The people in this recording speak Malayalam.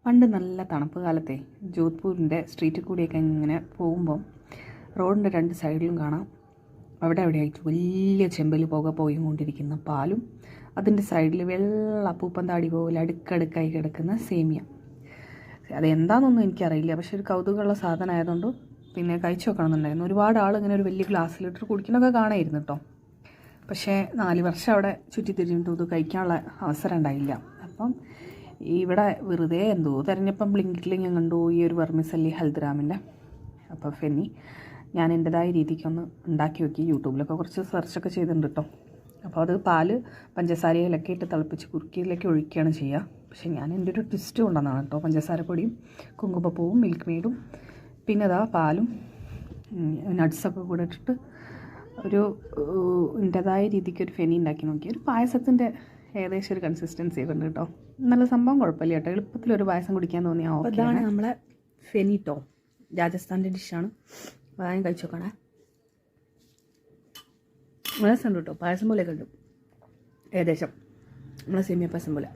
പണ്ട് നല്ല തണുപ്പ് കാലത്തെ ജോധ്പൂരിൻ്റെ സ്ട്രീറ്റിൽ കൂടിയൊക്കെ ഇങ്ങനെ പോകുമ്പം റോഡിൻ്റെ രണ്ട് സൈഡിലും കാണാം അവിടെയായിട്ട് വലിയ ചെമ്പിൽ പുക പോയിക്കൊണ്ടിരിക്കുന്ന പാലും അതിൻ്റെ സൈഡിൽ വെള്ള പൂപ്പന്താടി പോലെ അടുക്കടുക്കായി കിടക്കുന്ന സേമിയ. അതെന്താണെന്നൊന്നും എനിക്കറിയില്ല, പക്ഷെ ഒരു കൗതുകമുള്ള സാധനമായതുകൊണ്ട് പിന്നെ കഴിച്ചു നോക്കണമെന്നുണ്ടായിരുന്നു. ഒരുപാട് ആൾ ഇങ്ങനെ ഒരു വലിയ ഗ്ലാസ്സിലിട്ട് കുടിക്കണമൊക്കെ കാണായിരുന്നു കേട്ടോ. പക്ഷേ 4 വർഷം അവിടെ ചുറ്റിത്തിരിഞ്ഞിട്ടും ഇത് കഴിക്കാനുള്ള അവസരം ഉണ്ടായില്ല. അപ്പം ഇവിടെ വെറുതെ എന്തോ തിരഞ്ഞപ്പം ബ്ലിങ്കിറ്റിൽ ഞാൻ കണ്ടു ഈ ഒരു വെർമിസല്ലി ഹൽദിറാമിൻ്റെ. അപ്പോൾ ഫെന്നി ഞാൻ എൻ്റെതായ രീതിക്കൊന്ന് ഉണ്ടാക്കി നോക്കി. യൂട്യൂബിലൊക്കെ കുറച്ച് സെർച്ചൊക്കെ ചെയ്തിട്ടുണ്ട് കേട്ടോ. അപ്പോൾ അത് പാല് പഞ്ചസാരയിലൊക്കെ ഇട്ട് തിളപ്പിച്ച് കുറുക്കിയിലേക്ക് ഒഴിക്കുകയാണ് ചെയ്യുക. പക്ഷേ ഞാൻ എൻ്റെ ഒരു ട്വിസ്റ്റ് കൊണ്ടുവന്നതാണ് കേട്ടോ. പഞ്ചസാരപ്പൊടിയും കുങ്കുമപ്പൂവും മിൽക്ക് മെയ്ഡും പിന്നെ അതാ പാലും നട്ട്സൊക്കെ കൂടെ ഇട്ടിട്ട് ഒരു എൻ്റെതായ രീതിക്ക് ഒരു ഫെനി ഉണ്ടാക്കി നോക്കി. ഒരു പായസത്തിൻ്റെ ഏകദേശം ഒരു കൺസിസ്റ്റൻസി ഒക്കെ ഉണ്ട് കേട്ടോ. നല്ല സംഭവം കുഴപ്പമില്ല കേട്ടോ. എളുപ്പത്തിലൊരു പായസം കുടിക്കാൻ തോന്നിയാൽ ഓക്കെ. അതാണ് നമ്മളെ ഫെനി കേട്ടോ. രാജസ്ഥാൻ്റെ ഡിഷാണ്. അതായത് കഴിച്ചു നോക്കണേ. രസമുണ്ട് കേട്ടോ. പായസം പോലെയൊക്കെ ഉണ്ട് ഏകദേശം നമ്മളെ സേമിയ പായസം പോലെ.